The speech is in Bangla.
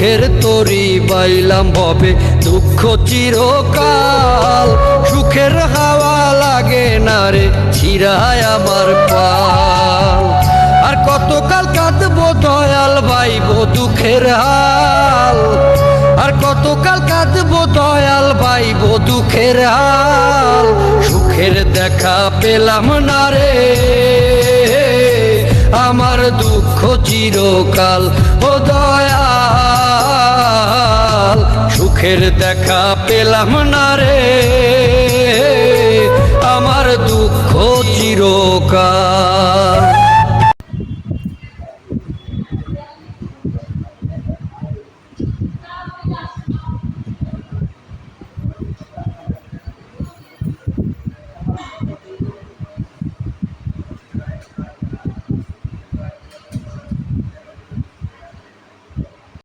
সুখের তরি বাইলাম হবে দুঃখ চিরকাল। সুখের হাওয়া লাগে না রে ছিড়ায় আমার পাল। আর কতকাল কাঁদবো দয়াল বাইব দুঃখের হাল। আর কতকাল কাঁদবো দয়াল বাইব দুঃখের হাল। সুখের দেখা পেলাম না রে আমার দুঃখ চিরকাল। ও দয়াল সুখের দেখা পেলাম না রে আমার দুঃখ চিরকাল।